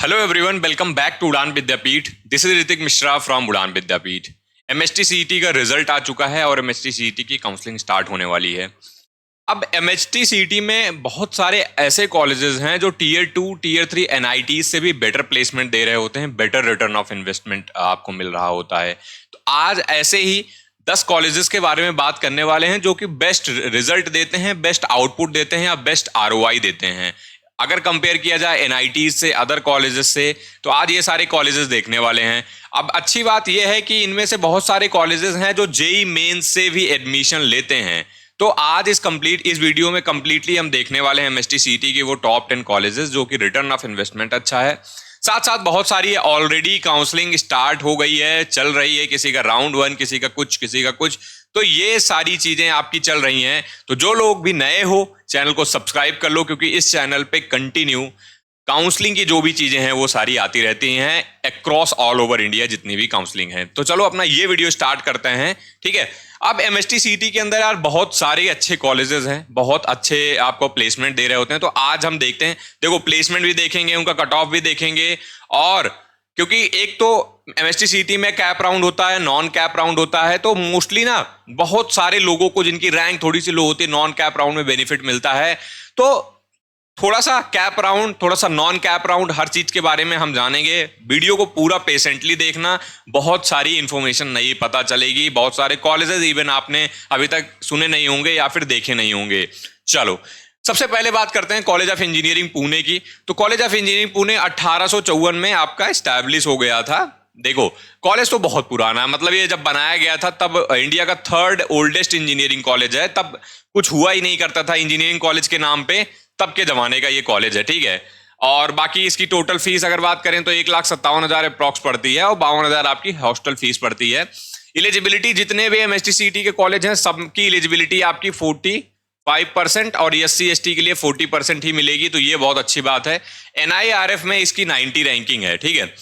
Hello everyone, welcome back to Udaan Vidyapeeth. This is Hritik Mishra from Udaan Vidyapeeth. MHT CET का result आ चुका है और एमएचटी सीईटी की काउंसलिंग स्टार्ट होने वाली है। अब एमएचटी सीईटी में बहुत सारे ऐसे कॉलेजेस हैं जो टीयर 2 टीयर 3 एनआईटी से भी बेटर प्लेसमेंट दे रहे होते हैं, बेटर रिटर्न ऑफ इन्वेस्टमेंट आपको मिल रहा होता है। तो आज ऐसे ही 10 कॉलेजेस के बारे में बात करने वाले हैं जो कि बेस्ट रिजल्ट देते हैं, बेस्ट आउटपुट देते हैं या बेस्ट आरओआई देते हैं। अगर कंपेयर किया जाए एनआईटी से, अदर कॉलेजेस से, तो आज ये सारे कॉलेजेस देखने वाले हैं। अब अच्छी बात यह है कि इनमें से बहुत सारे कॉलेजेस हैं जो जेई मेंस से भी एडमिशन लेते हैं। तो आज इस वीडियो में कंप्लीटली हम देखने वाले हैं एमएचटी सीईटी के वो टॉप 10 कॉलेजेस जो कि रिटर्न ऑफ इन्वेस्टमेंट अच्छा है। साथ साथ बहुत सारी ऑलरेडी काउंसलिंग स्टार्ट हो गई है, चल रही है, किसी का राउंड 1, किसी का कुछ। तो ये सारी चीजें आपकी चल रही हैं। तो जो लोग भी नए हो चैनल को सब्सक्राइब कर लो, क्योंकि इस चैनल पे कंटिन्यू काउंसलिंग की जो भी चीजें हैं वो सारी आती रहती हैं अक्रॉस ऑल ओवर इंडिया, जितनी भी काउंसलिंग है। तो चलो अपना ये वीडियो स्टार्ट करते हैं, ठीक है। अब एमएचटी सीईटी के अंदर यार बहुत सारे अच्छे कॉलेजेस हैं, बहुत अच्छे आपको प्लेसमेंट दे रहे होते हैं। तो आज हम देखते हैं, देखो प्लेसमेंट भी देखेंगे, उनका कट ऑफ भी देखेंगे। और क्योंकि एक तो एमएचटी सीईटी में कैप राउंड होता है, नॉन कैप राउंड होता है, तो मोस्टली ना बहुत सारे लोगों को जिनकी रैंक थोड़ी सी लो होती है, नॉन कैप राउंड में बेनिफिट मिलता है। तो थोड़ा सा कैप राउंड, थोड़ा सा नॉन कैप राउंड, हर चीज के बारे में हम जानेंगे। वीडियो को पूरा पेशेंटली देखना, बहुत सारी इंफॉर्मेशन नई पता चलेगी। बहुत सारे कॉलेजेस इवन आपने अभी तक सुने नहीं होंगे या फिर देखे नहीं होंगे। चलो सबसे पहले बात करते हैं कॉलेज ऑफ इंजीनियरिंग पुणे की। तो कॉलेज ऑफ इंजीनियरिंग पुणे 1854 में आपका एस्टैब्लिश हो गया था। देखो कॉलेज तो बहुत पुराना है, मतलब ये जब बनाया गया था तब इंडिया का 3rd ओल्डेस्ट इंजीनियरिंग कॉलेज है। तब कुछ हुआ ही नहीं करता था इंजीनियरिंग कॉलेज के नाम पे, तब के जमाने का ये कॉलेज है, ठीक है। और बाकी इसकी टोटल फीस अगर बात करें तो 1,57,000 अप्रॉक्स पड़ती है और 52,000 आपकी हॉस्टल फीस पड़ती है। इलिजिबिलिटी जितने भी एमएचटी सीईटी के कॉलेज हैं सबकी इलिजिबिलिटी आपकी 45% और SC/ST के लिए 40% ही मिलेगी। तो ये बहुत अच्छी बात है। NIRF में इसकी 90 रैंकिंग है, ठीक है।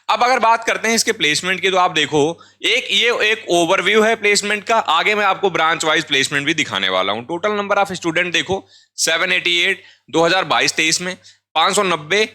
अब अगर बात करते हैं इसके प्लेसमेंट की, तो आप देखो एक ओवरव्यू है प्लेसमेंट का। आगे मैं आपको ब्रांच वाइज प्लेसमेंट भी दिखाने वाला हूं। टोटल नंबर ऑफ स्टूडेंट देखो 788 2022-23 में, 590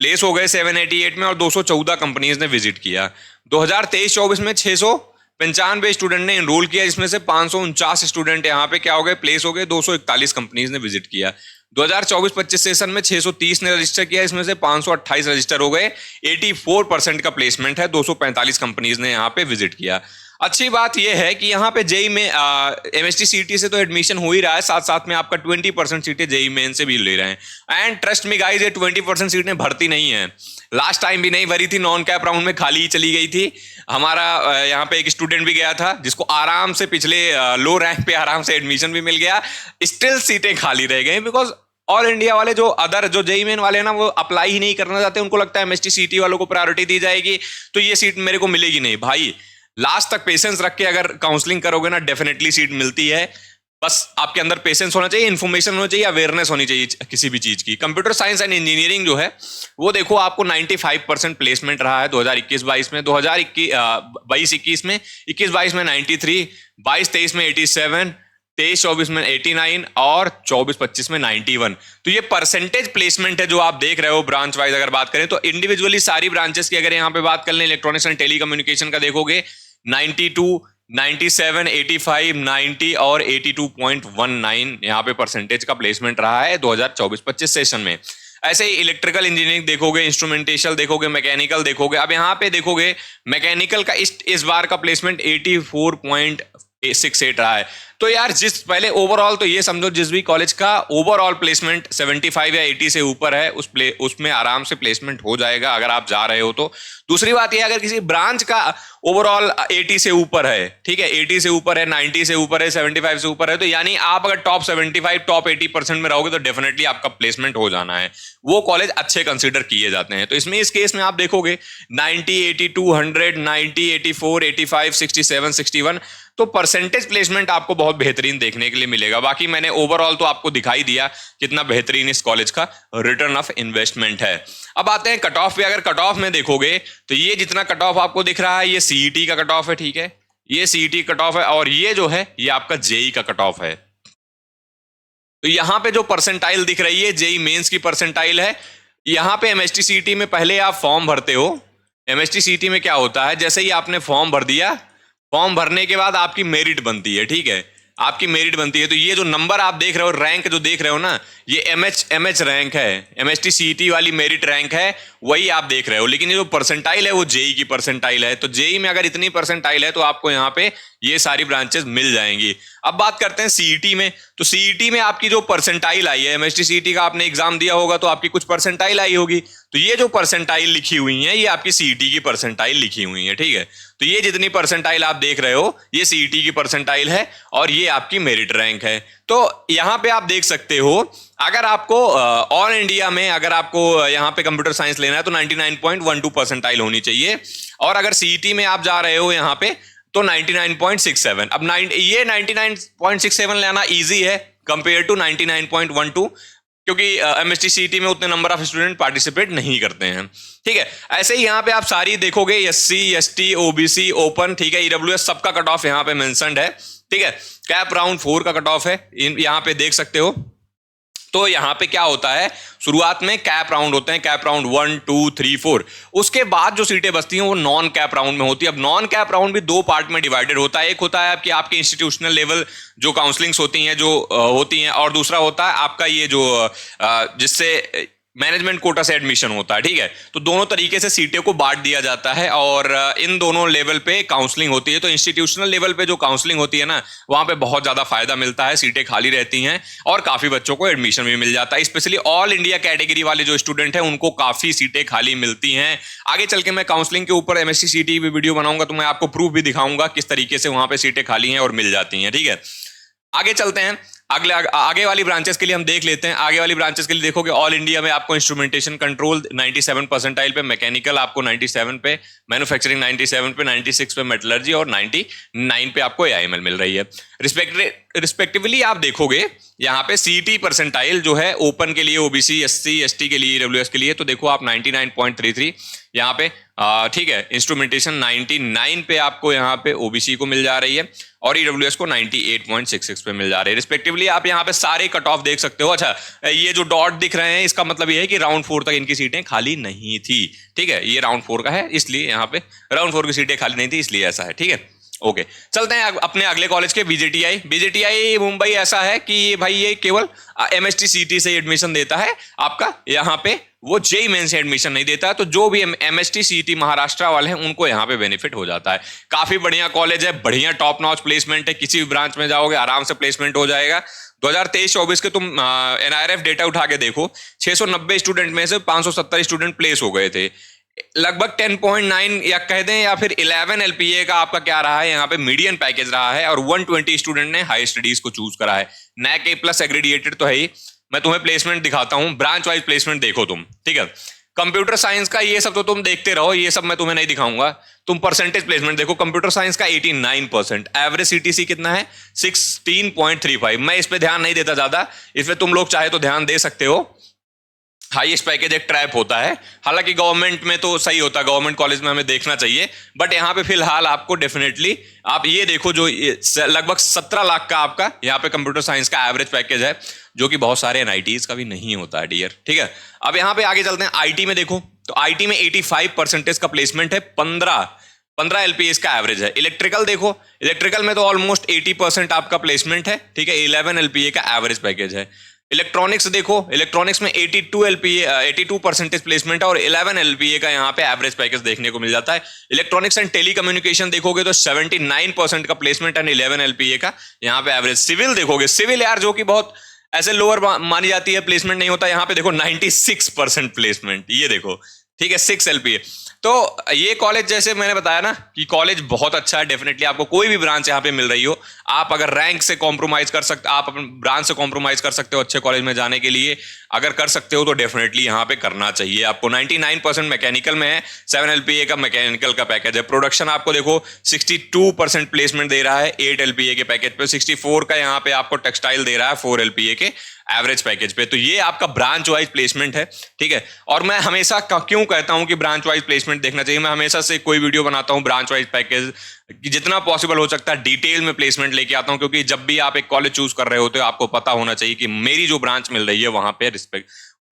प्लेस हो गए 788 में और 214 कंपनीज ने विजिट किया। 2023-24 में 695 स्टूडेंट ने एनरोल किया, जिसमें से 549 स्टूडेंट यहाँ पे क्या हो गए, प्लेस हो गए। 241 कंपनीज ने विजिट किया। 2024-25 सेशन में 630 ने रजिस्टर किया, इसमें से 528 रजिस्टर हो गए। 84% का प्लेसमेंट है। 245 कंपनीज ने यहाँ पे विजिट किया। अच्छी बात यह है कि यहाँ पे जेई में एमएचटी सीईटी से तो एडमिशन हो ही रहा है, साथ साथ में आपका 20% सीटें जेई मेन से भी ले रहे हैं। एंड ट्रस्ट मी गाइस, ये 20% सीटें भरती नहीं है, लास्ट टाइम भी नहीं भरी थी, नॉन कैप राउंड में खाली ही चली गई थी। हमारा यहाँ पे एक स्टूडेंट भी गया था जिसको आराम से पिछले लो रैंक पे आराम से एडमिशन भी मिल गया, स्टिल सीटें खाली रह गई। बिकॉज ऑल इंडिया वाले जो अदर जो जेई मेन वाले हैं ना, वो अप्लाई ही नहीं करना चाहते। उनको लगता है एमएचटी सीईटी वालों को प्रायोरिटी दी जाएगी तो ये सीट मेरे को मिलेगी नहीं। भाई लास्ट तक पेशेंस रख के अगर काउंसलिंग करोगे ना, डेफिनेटली सीट मिलती है। बस आपके अंदर पेशेंस होना चाहिए, इन्फॉर्मेशन होना चाहिए, अवेयरनेस होनी चाहिए किसी भी चीज की। कंप्यूटर साइंस एंड इंजीनियरिंग जो है वो देखो आपको 95% प्लेसमेंट रहा है 2021-22 में। 2022-21 में, 21-22 में 93, 22-23 में 87, 23-24 में 89 और 24-25 में 91। तो ये परसेंटेज प्लेसमेंट है जो आप देख रहे हो ब्रांच वाइज। अगर बात करें तो इंडिविजुअली सारी ब्रांचेस की अगर यहाँ पे बात कर लें, इलेक्ट्रॉनिक्स एंड टेलीकम्युनिकेशन का देखोगे 92, 97, 85, 90 और 82.19 यहाँ पे परसेंटेज का प्लेसमेंट रहा है 2024-25 सेशन में। ऐसे ही इलेक्ट्रिकल इंजीनियरिंग देखोगे, इंस्ट्रूमेंटेशन देखोगे, मैकेनिकल देखोगे। अब यहाँ पे देखोगे मैकेनिकल का इस बार का प्लेसमेंट 84.68 रहा है। तो यार जिस पहले ओवरऑल तो ये समझो जिस भी कॉलेज का ओवरऑल प्लेसमेंट 75 या 80 से ऊपर है उसमें आराम से प्लेसमेंट हो जाएगा अगर आप जा रहे हो तो। दूसरी बात ये, अगर किसी ब्रांच का ओवरऑल 80 से ऊपर है, ठीक है, 80 से ऊपर है, 90 से ऊपर है, 75 से ऊपर है, तो यानी आप अगर टॉप 75 टॉप 80% में रहोगे तो डेफिनेटली आपका प्लेसमेंट हो जाना है। वो कॉलेज अच्छे कंसीडर किए जाते हैं। तो इसमें इस केस में आप देखोगे 90, 82, 100, 90, 84, 85, 67, 61, तो परसेंटेज प्लेसमेंट आपको बहुत बेहतरीन देखने के लिए मिलेगा। बाकी मैंने ओवरऑल तो आपको दिखाई दिया कितना बेहतरीन इस कॉलेज का रिटर्न ऑफ इन्वेस्टमेंट है। अब आते हैं कट ऑफ पे। अगर कट ऑफ में देखोगे तो ये जितना कट ऑफ आपको दिख रहा है ये सीईटी का कट ऑफ है, ठीक है, ये सीईटी कट ऑफ है। और ये जो है ये आपका जेई का कट ऑफ है। तो यहां पे जो परसेंटाइल दिख रही है जेई मेंस की परसेंटाइल है, यहाँ पे एमएसटी में पहले आप फॉर्म भरते हो। एमएसटी में क्या होता है, जैसे ही आपने फॉर्म भर दिया, फॉर्म भरने के बाद आपकी मेरिट बनती है, ठीक है, आपकी मेरिट बनती है। तो ये जो नंबर आप देख रहे हो, रैंक जो देख रहे हो ना, ये एमएच रैंक है, एमएसटी वाली मेरिट रैंक है, वही आप देख रहे हो। लेकिन ये जो परसेंटाइल है वो जेई की परसेंटाइल है। तो जेई में अगर इतनी परसेंटाइल है तो आपको यहाँ पे ये सारी ब्रांचेस मिल जाएंगी। अब बात करते हैं सीईटी में। तो सीईटी में आपकी जो परसेंटाइल आई है, एमएसटी सीईटी का आपने एग्जाम दिया होगा तो आपकी कुछ परसेंटाइल आई होगी। तो ये जो परसेंटाइल लिखी हुई है, ये आपकी सीईटी की परसेंटाइल लिखी हुई है, ठीक है। तो ये जितनी परसेंटाइल आप देख रहे हो, ये सीईटी की परसेंटाइल है और ये आपकी मेरिट रैंक है। तो यहां पे आप देख सकते हो, अगर आपको ऑल इंडिया में अगर आपको यहां पे कंप्यूटर साइंस लेना है तो 99.12 परसेंटाइल होनी चाहिए। और अगर सीईटी में आप जा रहे हो यहां पे तो 99.67। अब ये 99.67 लेना इजी है कंपेयर टू 99.12, क्योंकि एमएसटी सीईटी में उतने नंबर ऑफ स्टूडेंट पार्टिसिपेट नहीं करते हैं, ठीक है। ऐसे ही यहाँ पे आप सारी देखोगे, एससी, एसटी, ओबीसी, ओपन, ठीक है, ईडब्ल्यूएस, सबका कट ऑफ यहाँ पे मेंशन्ड है, ठीक है। कैप राउंड 4 का कट ऑफ है, यहाँ पे देख सकते हो। तो यहाँ पे क्या होता है, शुरुआत में कैप राउंड होते हैं, कैप राउंड 1, 2, 3, 4। उसके बाद जो सीटें बचती हैं वो नॉन कैप राउंड में होती है। अब नॉन कैप राउंड भी दो पार्ट में डिवाइडेड होता है। एक होता है आपकी आपके इंस्टीट्यूशनल लेवल जो काउंसलिंग्स होती हैं, जो होती हैं, और दूसरा होता है आपका ये जो जिससे मैनेजमेंट कोटा से एडमिशन होता है, ठीक है। तो दोनों तरीके से सीटें को बांट दिया जाता है और इन दोनों लेवल पे काउंसलिंग होती है। तो इंस्टीट्यूशनल लेवल पे जो काउंसलिंग होती है ना, वहां पे बहुत ज्यादा फायदा मिलता है, सीटें खाली रहती हैं और काफी बच्चों को एडमिशन भी मिल जाता है। स्पेशली ऑल इंडिया कैटेगरी वाले जो स्टूडेंट हैं उनको काफी सीटें खाली मिलती हैं। आगे चल के मैं काउंसलिंग के ऊपर एमएसटी सीईटी भी वीडियो बनाऊंगा तो मैं आपको प्रूफ भी दिखाऊंगा किस तरीके से वहां पे सीटें खाली हैं और मिल जाती हैं, ठीक है। आगे चलते हैं, आगे वाली ब्रांचेस के लिए हम देख लेते हैं। आगे वाली ब्रांचेस के लिए देखोगे, ऑल इंडिया में आपको इंस्ट्रूमेंटेशन कंट्रोल 97 परसेंटाइल पे, मैकेनिकल आपको 97 पे, मैन्युफैक्चरिंग 97 पे, 96 पे मेटलर्जी और 99 पे आपको एआईएमएल मिल रही है। रिस्पेक्टिवली आप देखोगे यहाँ पे सीईटी परसेंटाइल जो है ओपन के लिए, ओबीसी, एससी, एसटी के लिए, ईडब्ल्यूएस के लिए, तो देखो आप 99.33 यहाँ पे, ठीक है। इंस्ट्रूमेंटेशन 99 पे आपको यहाँ पे ओबीसी को मिल जा रही है और ईडब्ल्यूएस को 98.66 पे मिल जा रही है रिस्पेक्टिवली। आप यहाँ पे सारे कट ऑफ देख सकते हो। अच्छा, ये जो डॉट दिख रहे हैं इसका मतलब ये है कि राउंड 4 तक इनकी सीटें खाली नहीं थी, ठीक है। ये राउंड 4 का है, इसलिए यहाँ पे राउंड 4 की सीटें खाली नहीं थी, इसलिए ऐसा है, ठीक है। ओके, चलते हैं अपने अगले कॉलेज के, बीजेटीआई। बीजेटीआई मुंबई ऐसा है कि भाई ये केवल एमएसटी सीईटी से एडमिशन देता है आपका, यहाँ पे वो जेईई मेन से एडमिशन नहीं देता है। तो जो भी एमएसटी सीईटी महाराष्ट्र वाले हैं उनको यहाँ पे बेनिफिट हो जाता है। काफी बढ़िया कॉलेज है, बढ़िया टॉप नॉच प्लेसमेंट है, किसी भी ब्रांच में जाओगे आराम से प्लेसमेंट हो जाएगा। 2023-24 के तुम एनआईआरएफ डेटा उठा के देखो, 690 स्टूडेंट में से 570 स्टूडेंट प्लेस हो गए थे। लगभग 10.9 या कह दें या फिर 11 एलपीए का आपका क्या रहा है, यहाँ पे मीडियन पैकेज रहा है और 120 स्टूडेंट ने हाई स्टडीज को चूज करा है। नैक ए+ एग्रीडिएटेड तो है ही। मैं तुम्हें प्लेसमेंट दिखाता हूँ, ब्रांच वाइज प्लेसमेंट देखो तुम, ठीक है। कंप्यूटर साइंस का ये सब तो तुम देखते रहो, ये सब मैं तुम्हें नहीं दिखाऊंगा। तुम परसेंटेज प्लेसमेंट देखो, कंप्यूटर साइंस का 89%, एवरेज सीटीसी कितना है 16.35। मैं इस पे ध्यान नहीं देता ज्यादा, इस पे तुम लोग चाहे तो ध्यान दे सकते हो। हाईएस्ट पैकेज एक ट्रैप होता है, हालांकि गवर्नमेंट में तो सही होता है, गवर्नमेंट कॉलेज में हमें देखना चाहिए, बट यहाँ पे फिलहाल आपको डेफिनेटली आप ये देखो जो लगभग 17 लाख का आपका यहाँ पे कंप्यूटर साइंस का एवरेज पैकेज है, जो कि बहुत सारे एनआईटीज का भी नहीं होता है डियर, ठीक है। अब यहाँ पे आगे चलते हैं, आईटी में देखो, तो आईटी में 85% का प्लेसमेंट है, 15 एलपीएस का एवरेज है। इलेक्ट्रिकल देखो, इलेक्ट्रिकल में तो ऑलमोस्ट 80% आपका प्लेसमेंट है, ठीक है, 11 एलपीए का एवरेज पैकेज है। इलेक्ट्रॉनिक्स देखो, इलेक्ट्रॉनिक्स में 82% प्लेसमेंट है और 11 एलपीए का यहाँ पे एवरेज पैकेज देखने को मिल जाता है। इलेक्ट्रॉनिक्स एंड टेलीकम्युनिकेशन देखोगे तो 79% का प्लेसमेंट एंड 11 एलपीए का यहाँ पे एवरेज। सिविल देखोगे, सिविल यार जो कि बहुत ऐसे लोअर मानी जाती है, प्लेसमेंट नहीं होता, यहाँ पे देखो 96% प्लेसमेंट, ये देखो, ठीक है, 6 एलपीए। तो ये कॉलेज जैसे मैंने बताया ना कि कॉलेज बहुत अच्छा है, डेफिनेटली आपको कोई भी ब्रांच यहाँ पे मिल रही हो, आप अगर रैंक से कॉम्प्रोमाइज कर सकते, आप अपने ब्रांच से कॉम्प्रोमाइज कर सकते हो अच्छे कॉलेज में जाने के लिए, अगर कर सकते हो तो डेफिनेटली यहाँ पे करना चाहिए आपको। 99% मैकेनिकल में है, 7 एलपीए का मैकेनिकल का पैकेज है। प्रोडक्शन आपको देखो 62% प्लेसमेंट दे रहा है 8 एलपीए के पैकेज पे, 64 का यहाँ पे आपको टेक्सटाइल दे रहा है 4 एलपीए के एवरेज पैकेज पे। तो ये आपका ब्रांच वाइज प्लेसमेंट है, ठीक है। और मैं हमेशा क्यों कहता हूं कि ब्रांच वाइज प्लेसमेंट देखना चाहिए, मैं हमेशा से कोई वीडियो बनाता हूं ब्रांच वाइज पैकेज कि जितना पॉसिबल हो सकता है डिटेल में प्लेसमेंट लेके आता हूं, क्योंकि जब भी आप एक कॉलेज चूज कर रहे होते हो आपको पता होना चाहिए कि मेरी जो ब्रांच मिल रही है वहां पे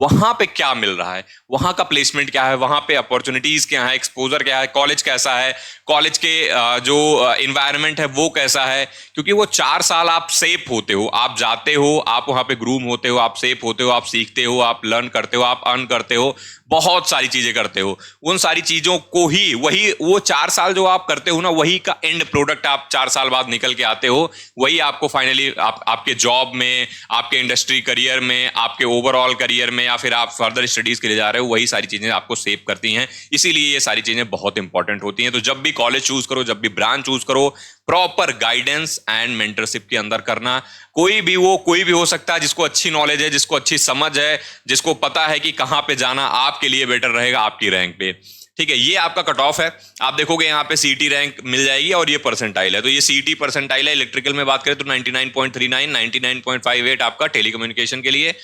वहां पे क्या मिल रहा है, वहां का प्लेसमेंट क्या है, वहां पे अपॉर्चुनिटीज क्या है, एक्सपोजर क्या है, कॉलेज कैसा है, कॉलेज के जो इन्वायरमेंट है वो कैसा है। क्योंकि वो 4 साल आप सेफ होते हो, आप जाते हो, आप वहां पे ग्रूम होते हो, आप सेफ होते हो, आप सीखते हो, आप लर्न करते हो, आप अर्न करते हो, बहुत सारी चीजें करते हो। उन सारी चीजों को ही वही वो 4 साल जो आप करते हो ना, वही का एंड प्रोडक्ट आप 4 साल बाद निकल के आते हो। वही आपको फाइनली आपके जॉब में, आपके इंडस्ट्री करियर में, आपके ओवरऑल करियर में, या फिर आप फर्दर स्टडीज के लिए जा रहे हो, वही सारी चीजें आपको सेव करती हैं। इसीलिए ये सारी चीजें बहुत इंपॉर्टेंट होती हैं। तो जब भी कॉलेज चूज करो, जब भी ब्रांच चूज करो, प्रॉपर गाइडेंस एंड मेंटरशिप के अंदर करना। कोई भी हो सकता है, जिसको अच्छी नॉलेज है, जिसको अच्छी समझ है, जिसको पता है कि कहां पे जाना आपके लिए बेटर रहेगा आपकी रैंक पे। ठीक है, ये आपका कट ऑफ है। आप देखोगे यहाँ पे सीटी रैंक मिल जाएगी और ये परसेंटाइल है। तो ये सीटी परसेंटाइल है। इलेक्ट्रिकल में बात करें तो 99.39, 99.58 आपका टेलीकम्युनिकेशन के लिए,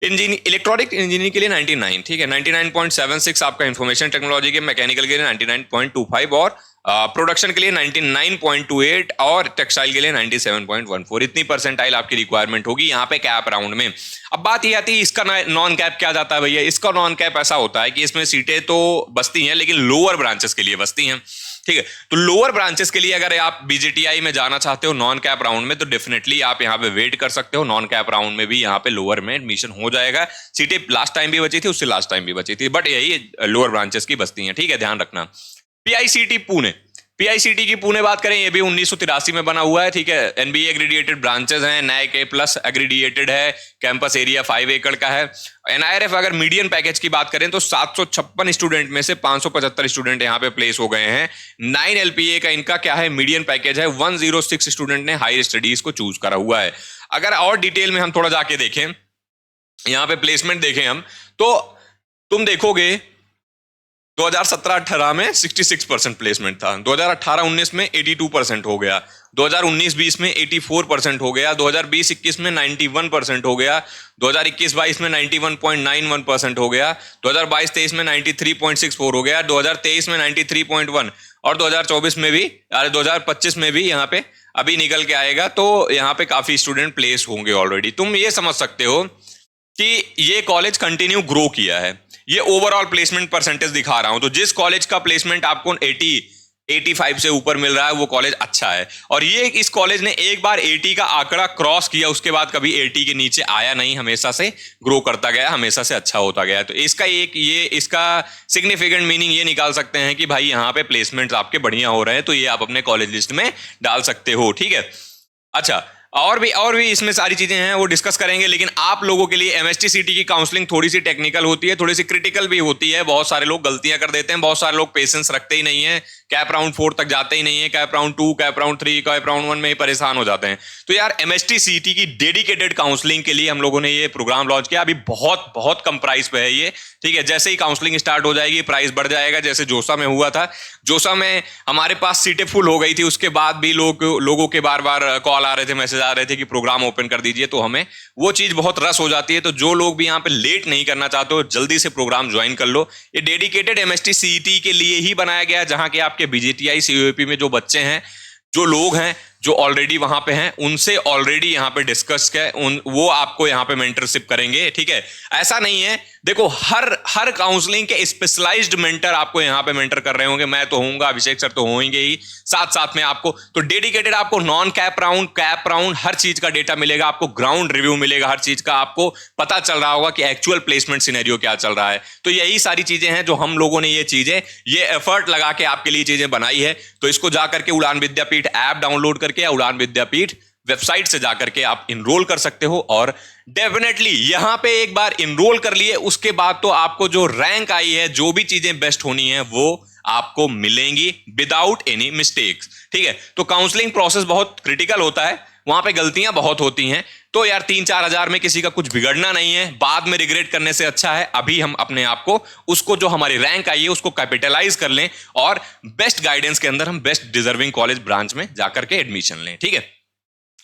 इलेक्ट्रॉनिक इंजीनियरिंग के लिए 99, ठीक है, 99.76 आपका इंफॉर्मेशन टेक्नोलॉजी के, मैकेनिकल के लिए 99.25 और प्रोडक्शन के लिए 99.28 और टेक्सटाइल के लिए 97.14। इतनी परसेंटाइल आपकी रिक्वायरमेंट होगी यहाँ पे कैप राउंड में। अब बात ये आती है इसका नॉन कैप क्या जाता है भैया। इसका नॉन कैप ऐसा होता है कि इसमें सीटें तो बसती हैं लेकिन लोअर ब्रांचेस के लिए बसती हैं। ठीक है, तो लोअर ब्रांचेस के लिए अगर आप बीजेटीआई में जाना चाहते हो नॉन कैप राउंड में, तो डेफिनेटली आप यहाँ पे वेट कर सकते हो। नॉन कैप राउंड में भी यहाँ पे लोअर में एडमिशन हो जाएगा। सीटें लास्ट टाइम भी बची थी, उससे लास्ट टाइम भी बची थी, बट यही लोअर ब्रांचेस की बसती हैं। ठीक है, ध्यान रखना। पीआईसीटी पुणे, पीआईसीटी की पुणे बात करें, ये भी 1983 में बना हुआ है। ठीक है, एनबीए एग्रीडिएटेड ब्रांचेस हैं, नैक A+ एग्रीडिएटेड है, कैंपस एरिया 5 एकड़ का है। एनआईआरएफ अगर मीडियन पैकेज की बात करें तो 756 स्टूडेंट में से 575 स्टूडेंट यहाँ पे प्लेस हो गए हैं। 9 LPA का इनका क्या है, मीडियन पैकेज है। 106 स्टूडेंट ने हायर स्टडीज को चूज करा हुआ है। अगर और डिटेल में हम थोड़ा जाके देखें, यहाँ पे प्लेसमेंट देखें हम, तो तुम देखोगे 2017-18 में 66% प्लेसमेंट था, 2018-19 में 82% हो गया, 2019-20 में 84% हो गया, 2020-21 में 91% हो गया, 2021-22 में 91.91% हो गया, 2022-23 में 93.64 हो गया, 2023 में 93.1 और 2024 में भी 2025 में भी यहाँ पे अभी निकल के आएगा। तो यहाँ पे काफी स्टूडेंट प्लेस होंगे ऑलरेडी। तुम ये समझ सकते हो कि ये कॉलेज कंटिन्यू ग्रो किया है। ये ओवरऑल प्लेसमेंट परसेंटेज दिखा रहा हूं, तो जिस कॉलेज का प्लेसमेंट आपको 85 से ऊपर मिल रहा है वो कॉलेज अच्छा है। और ये इस कॉलेज ने एक बार 80 का आंकड़ा क्रॉस किया, उसके बाद कभी 80 के नीचे आया नहीं, हमेशा से ग्रो करता गया, हमेशा से अच्छा होता गया। तो इसका सिग्निफिकेंट मीनिंग ये निकाल सकते हैं कि भाई यहाँ पे प्लेसमेंट्स आपके बढ़िया हो रहे हैं, तो ये आप अपने कॉलेज लिस्ट में डाल सकते हो। ठीक है, अच्छा, और भी इसमें सारी चीजें हैं वो डिस्कस करेंगे। लेकिन आप लोगों के लिए एमएसटी सीटी की काउंसलिंग थोड़ी सी टेक्निकल होती है, थोड़ी सी क्रिटिकल भी होती है। बहुत सारे लोग गलतियां कर देते हैं, बहुत सारे लोग पेशेंस रखते ही नहीं है, कैप राउंड 4 तक जाते ही नहीं है, cap round 2, cap round 3, cap round 1 में ही परेशान हो जाते हैं। तो यार एमएसटी सीटी की डेडिकेटेड काउंसलिंग के लिए हम लोगों ने ये प्रोग्राम लॉन्च किया। अभी बहुत बहुत कम प्राइस पे है ये। ठीक है, जैसे ही काउंसलिंग स्टार्ट हो जाएगी प्राइस बढ़ जाएगा, जैसे जोसा में हुआ था। जोसा में हमारे पास सीटें फुल हो गई थी, उसके बाद भी लोगों के बार बार कॉल आ रहे थे, मैसेज आ रहे थे कि प्रोग्राम ओपन कर दीजिए, तो हमें वो चीज बहुत रस हो जाती है। तो जो लोग भी यहाँ पे लेट नहीं करना चाहते हो, जल्दी से प्रोग्राम ज्वाइन कर लो। ये डेडिकेटेड एमएसटी सीईटी के लिए ही बनाया गया है, जहां के आपके बीजेटीआई सीयूपी में जो बच्चे हैं, जो लोग हैं जो ऑलरेडी वहां पे हैं, उनसे ऑलरेडी यहाँ पे डिस्कस वो आपको यहाँ पे मेंटरशिप करेंगे। ठीक है, ऐसा नहीं है, देखो हर काउंसलिंग के स्पेशलाइज्ड मेंटर आपको यहाँ पे मेंटर कर रहे होंगे। मैं तो होऊंगा, अभिषेक सर तो होंगे ही, साथ साथ में आपको तो डेडिकेटेड आपको non cap round, cap round, हर चीज का डेटा मिलेगा आपको, ग्राउंड रिव्यू मिलेगा, हर चीज का आपको पता चल रहा होगा कि एक्चुअल प्लेसमेंट सिनेरियो क्या चल रहा है। तो यही सारी चीजें हैं जो हम लोगों ने ये एफर्ट लगा के आपके लिए चीजें बनाई है। तो इसको जाकर के उड़ान विद्यापीठ ऐप डाउनलोड करके या उड़ान विद्यापीठ वेबसाइट से जाकर के आप इनरोल कर सकते हो। और डेफिनेटली यहां पे एक बार इनरोल कर लिए, उसके बाद तो आपको जो रैंक आई है, जो भी चीजें बेस्ट होनी है वो आपको मिलेंगी विदाउट एनी मिस्टेक्स। ठीक है, तो काउंसलिंग प्रोसेस बहुत क्रिटिकल होता है, वहां पे गलतियां बहुत होती हैं। तो यार 3-4 हजार में किसी का कुछ बिगड़ना नहीं है, बाद में रिग्रेट करने से अच्छा है अभी हम अपने आप को, उसको जो हमारी रैंक आई है उसको कैपिटलाइज कर लें और बेस्ट गाइडेंस के अंदर हम बेस्ट डिजर्विंग कॉलेज ब्रांच में जाकर के एडमिशन लें। ठीक है,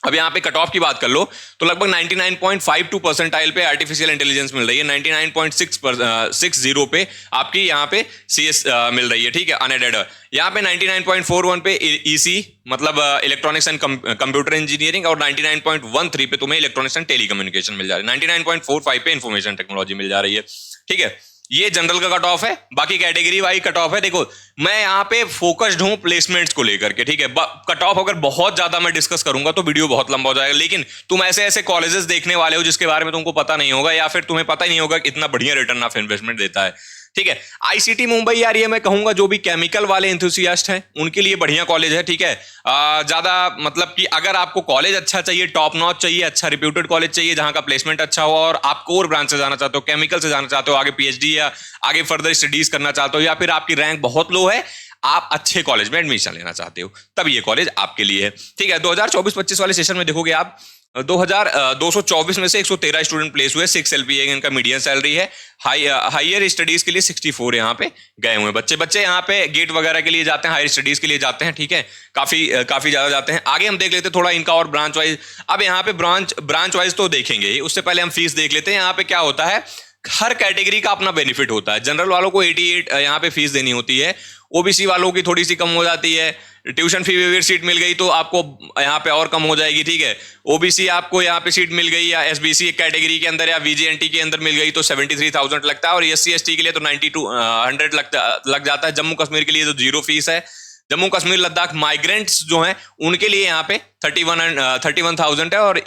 अब यहाँ पे कट ऑफ की बात कर लो तो लगभग 99.52 परसेंटाइल पे आर्टिफिशियल इंटेलिजेंस मिल रही है, 99.60 पे आपकी यहाँ पे CS मिल रही है, ठीक है, अनएडेड। यहाँ पे 99.41 पे EC मतलब इलेक्ट्रॉनिक्स एंड कंप्यूटर इंजीनियरिंग, और 99.13 पे तुम्हें इलेक्ट्रॉनिक्स एंड टेलीकम्युनिकेशन मिल जा रही है, 99.45 पे इंफॉर्मेशन टेक्नोलॉजी मिल जा रही है, ठीक है। ये जनरल का कट ऑफ है, बाकी कैटेगरी वाइज कट ऑफ है। देखो मैं यहाँ पे फोकस्ड हूँ प्लेसमेंट्स को लेकर के, ठीक है। कट ऑफ अगर बहुत ज्यादा मैं डिस्कस करूंगा तो वीडियो बहुत लंबा हो जाएगा, लेकिन तुम ऐसे ऐसे कॉलेजेस देखने वाले हो जिसके बारे में तुमको पता नहीं होगा, या फिर तुम्हें पता ही नहीं होगा इतना बढ़िया रिटर्न ऑफ इन्वेस्टमेंट देता है, ठीक है। ICT मुंबई यार, ये मैं कहूंगा जो भी केमिकल वाले एंथुसियास्ट हैं उनके लिए बढ़िया कॉलेज है, ठीक है। ज्यादा मतलब कि अगर आपको कॉलेज अच्छा चाहिए, टॉप नॉच चाहिए, अच्छा रिप्यूटेड कॉलेज चाहिए जहां का प्लेसमेंट अच्छा हो, और आप कोर ब्रांच से जाना चाहते हो, केमिकल से जाना चाहते हो, आगे PhD या आगे फर्दर स्टडीज करना चाहते हो, या फिर आपकी रैंक बहुत लो है, आप अच्छे कॉलेज में एडमिशन लेना चाहते हो, तब ये कॉलेज आपके लिए है, ठीक है। 2024-25 वाले सेशन में देखोगे आप 224 में से 113 स्टूडेंट प्लेस हुए, 6 LPA इनका मीडियम सैलरी है, हायर स्टडीज के लिए 64 यहाँ पे गए हुए बच्चे यहाँ पे गेट वगैरह के लिए जाते हैं, हायर स्टडीज के लिए जाते हैं, ठीक है, काफी ज्यादा जाते हैं। आगे हम देख लेते हैं थोड़ा इनका और ब्रांच वाइज। अब यहाँ पे ब्रांच वाइज तो देखेंगे, उससे पहले हम फीस देख लेते हैं। यहाँ पे क्या होता है, हर कैटेगरी का अपना बेनिफिट होता है। जनरल वालों को 88 यहाँ पे फीस देनी होती है, OBC वालों की थोड़ी सी कम हो जाती है, ट्यूशन फी वेवर सीट मिल गई तो आपको यहाँ पे और कम हो जाएगी, ठीक है। OBC आपको यहाँ पे सीट मिल गई या SBC कैटेगरी के अंदर या VJNT के अंदर मिल गई तो 73,000 लगता है, और SC ST के लिए तो 9200 लग जाता है। जम्मू कश्मीर के लिए तो 0 फीस है। जम्मू कश्मीर लद्दाख माइग्रेंट्स जो हैं उनके लिए यहाँ पे 31,000 है, और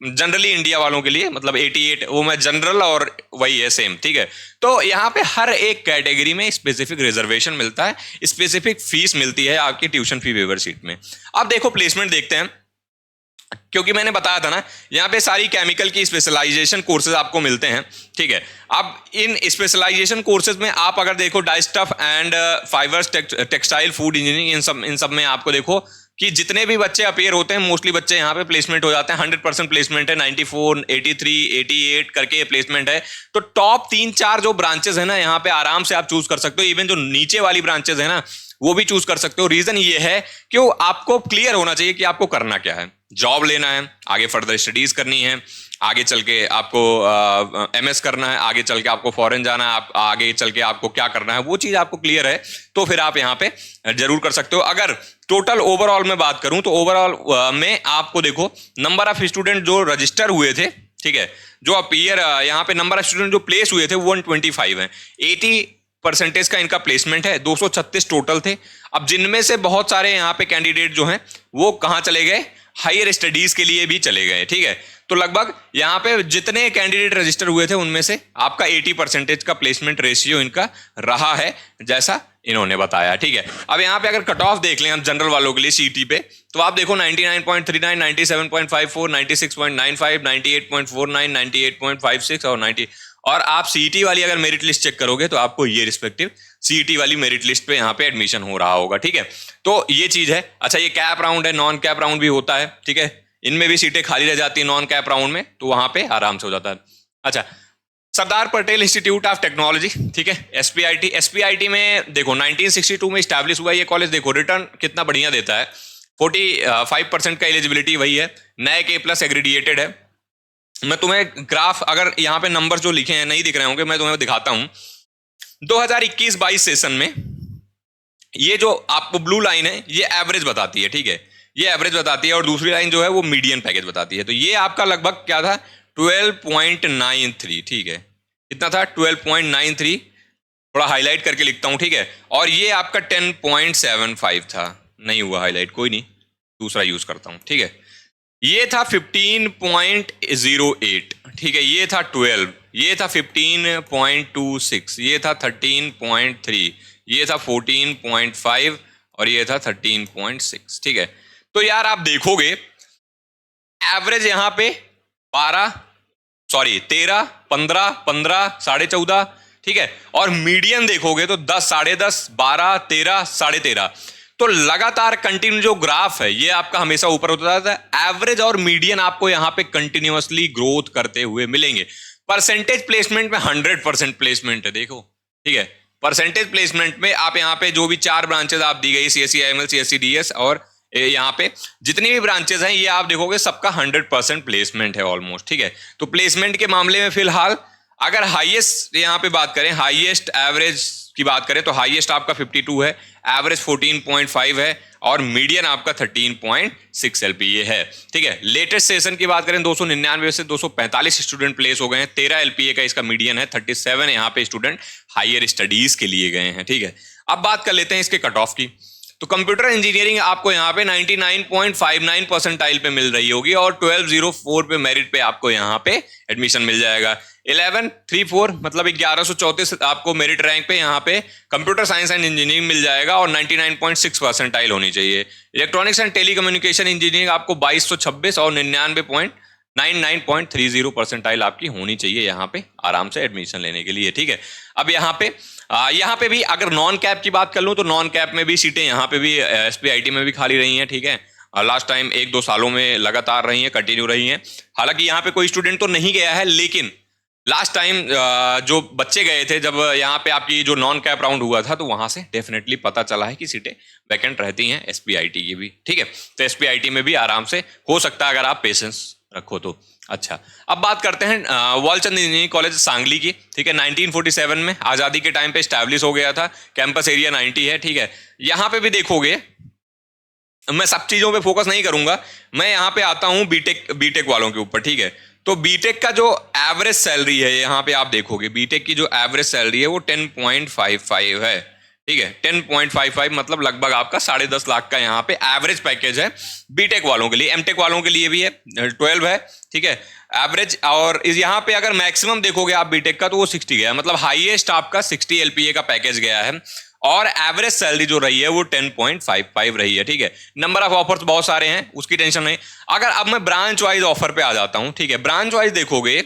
जनरली इंडिया वालों के लिए मतलब 88, वो मैं जनरल और वही है सेम, ठीक है। तो यहाँ पे हर एक कैटेगरी में स्पेसिफिक रिजर्वेशन मिलता है, स्पेसिफिक फीस मिलती है आपकी ट्यूशन फी वेवर सीट में। अब देखो प्लेसमेंट देखते हैं, क्योंकि मैंने बताया था ना यहाँ पे सारी केमिकल की स्पेशलाइजेशन कोर्सेज आपको मिलते हैं, ठीक है। अब इन स्पेशलाइजेशन कोर्सेज में आप अगर देखो dyestuff and fibres, textile, food engineering, इन सब में आपको देखो कि जितने भी बच्चे अपेयर होते हैं मोस्टली बच्चे यहाँ पे प्लेसमेंट हो जाते हैं। 100% प्लेसमेंट है, 94, 83, 88 करके प्लेसमेंट है। तो टॉप 3-4 जो ब्रांचेस है ना यहाँ पे आराम से आप चूज कर सकते हो। इवन जो नीचे वाली ब्रांचेस है ना वो भी चूज कर सकते हो। रीजन ये है कि आपको क्लियर होना चाहिए कि आपको करना क्या है। जॉब लेना है, आगे फर्दर स्टडीज करनी है, आगे चल के आपको MS करना है, आगे चल के आपको फॉरेन जाना है, आगे चल के आपको क्या करना है, वो चीज आपको क्लियर है तो फिर आप यहाँ पे जरूर कर सकते हो। अगर टोटल ओवरऑल में बात करूं तो ओवरऑल में आपको देखो नंबर ऑफ स्टूडेंट जो रजिस्टर हुए थे, ठीक है, जो अपीयर यहाँ पे नंबर ऑफ स्टूडेंट जो प्लेस हुए थे 125 है, 80% का इनका प्लेसमेंट है, 236 टोटल थे। अब जिनमें से बहुत सारे यहाँ पे कैंडिडेट जो हैं वो कहाँ चले गए, हायर स्टडीज के लिए भी चले गए, ठीक है। तो लगभग यहाँ पे जितने कैंडिडेट रजिस्टर हुए थे उनमें से आपका 80% का प्लेसमेंट रेशियो इनका रहा है, जैसा इन्होंने बताया, ठीक है। अब यहाँ पे अगर कट ऑफ देख लें हम जनरल वालों के लिए CT पे, तो आप देखो 99.39, 97.54, 96.95, 98.49, 98.56 और 90, और आप CET वाली अगर मेरिट लिस्ट चेक करोगे तो आपको ये रिस्पेक्टिव CET वाली मेरिट लिस्ट पे यहाँ पे एडमिशन हो रहा होगा, ठीक है। तो ये चीज है। अच्छा, ये कैप राउंड है, नॉन कैप राउंड भी होता है, ठीक है। इनमें भी सीटें खाली रह जाती है नॉन कैप राउंड में, तो वहां पे आराम से हो जाता है। अच्छा, Sardar Patel institute of technology, ठीक है, SPIT में देखो 1962 में स्टैब्लिश हुआ ये कॉलेज। देखो रिटर्न कितना बढ़िया देता है, 45% का एलिजिबिलिटी वही है, नए K+ एग्रीडिएटेड है। मैं तुम्हें ग्राफ, अगर यहाँ पे नंबर जो लिखे हैं नहीं दिख रहे होंगे, मैं तुम्हें दिखाता हूं। 2021-22 सेशन में ये जो आपको ब्लू लाइन है ये एवरेज बताती है, ठीक है, ये एवरेज बताती है, और दूसरी लाइन जो है वो मीडियन पैकेज बताती है। तो ये आपका लगभग क्या था, 12.93, ठीक है, कितना था 12.93, थोड़ा हाईलाइट करके लिखता हूं, ठीक है। और ये आपका 10.75 था, नहीं हुआ हाईलाइट, कोई नहीं, दूसरा यूज करता हूं, ठीक है। ये था 15.08, ठीक है, ये था 12, ये था 15.26, ये था 13.3, ये था 14.5 और ये था 13.6, ठीक है। तो यार आप देखोगे एवरेज यहां पे 13, 15, 15, 14.5, ठीक है, और मीडियन देखोगे तो 10, 10.5, 12, 13, 13.5। तो लगातार कंटिन्यू जो ग्राफ है ये आपका हमेशा ऊपर होता जाता है। एवरेज और मीडियन आपको यहां पे कंटिन्यूअसली ग्रोथ करते हुए मिलेंगे। परसेंटेज प्लेसमेंट में 100% प्लेसमेंट है, देखो, ठीक है। परसेंटेज प्लेसमेंट में आप यहाँ पे जो भी 4 ब्रांचेस आप दी गई, CSE, IML, CSE, DS और यहाँ पे जितनी भी ब्रांचेस हैं ये आप देखोगे सबका 100% प्लेसमेंट है ऑलमोस्ट, ठीक है। तो प्लेसमेंट के मामले में फिलहाल अगर हाईएस्ट यहाँ पे बात करें, हाईएस्ट एवरेज की बात करें तो हाईएस्ट आपका 52 है, एवरेज 14.5 है और मीडियन आपका 13.6 एलपीए है, ठीक है। लेटेस्ट सेशन की बात करें 299 से 245 स्टूडेंट प्लेस हो गए हैं, 13 एलपीए का इसका मीडियन है, 37 यहाँ पे स्टूडेंट हायर स्टडीज के लिए गए हैं, ठीक है। अब बात कर लेते हैं इसके कट ऑफ की। तो कंप्यूटर इंजीनियरिंग आपको यहाँ पे 99.59 परसेंटाइल पे मिल रही होगी और 1204 पे मेरिट पे आपको यहाँ पे एडमिशन मिल जाएगा। 1134 मतलब 1134 आपको मेरिट रैंक पे यहाँ पे कंप्यूटर साइंस एंड इंजीनियरिंग मिल जाएगा और 99.6 परसेंटाइल होनी चाहिए। इलेक्ट्रॉनिक्स एंड टेलीकम्युनिकेशन इंजीनियरिंग आपको 2226 और 99.30 परसेंटाइल आपकी होनी चाहिए यहाँ पे आराम से एडमिशन लेने के लिए, ठीक है। अब यहाँ पे भी अगर नॉन कैप की बात कर लूँ तो नॉन कैप में भी सीटें यहाँ पे भी एसपीआईटी में भी खाली रही हैं, ठीक है। लास्ट टाइम 1-2 सालों में लगातार रही हैं, कंटिन्यू रही हैं। हालांकि यहाँ पे कोई स्टूडेंट तो नहीं गया है, लेकिन लास्ट टाइम जो बच्चे गए थे जब यहाँ पे आपकी जो नॉन कैप राउंड हुआ था तो वहां से डेफिनेटली पता चला है कि सीटें वैकेंट रहती हैं एसपीआईटी की भी, ठीक है। तो एसपीआईटी में भी आराम से हो सकता है अगर आप पेशेंस रखो तो। अच्छा, अब बात करते हैं वालचंद इंजीनियरिंग कॉलेज सांगली की, ठीक है। 1947 में आज़ादी के टाइम पे स्टैब्लिश हो गया था, कैंपस एरिया 90 है, ठीक है। यहाँ पे भी देखोगे, मैं सब चीज़ों पे फोकस नहीं करूंगा, मैं यहाँ पे आता हूँ बीटेक वालों के ऊपर, ठीक है। तो बीटेक का जो एवरेज सैलरी है यहाँ पे आप देखोगे, बीटेक की जो एवरेज सैलरी है वो 10.55 है, ठीक है। 10.55 मतलब लगभग आपका 10.5 लाख का यहाँ पे एवरेज पैकेज है बीटेक वालों के लिए। एमटेक वालों के लिए भी है, 12 है, ठीक है, एवरेज। और यहाँ पे अगर मैक्सिमम देखोगे आप बीटेक का तो वो 60 गया, मतलब हाईएस्ट आपका 60 एलपीए का पैकेज गया है और एवरेज सैलरी जो रही है वो 10.55 रही है, ठीक है। नंबर ऑफ ऑफर्स बहुत सारे हैं, उसकी टेंशन नहीं। अगर अब मैं ब्रांच वाइज ऑफर पे आ जाता हूं, ठीक है। ब्रांच वाइज देखोगे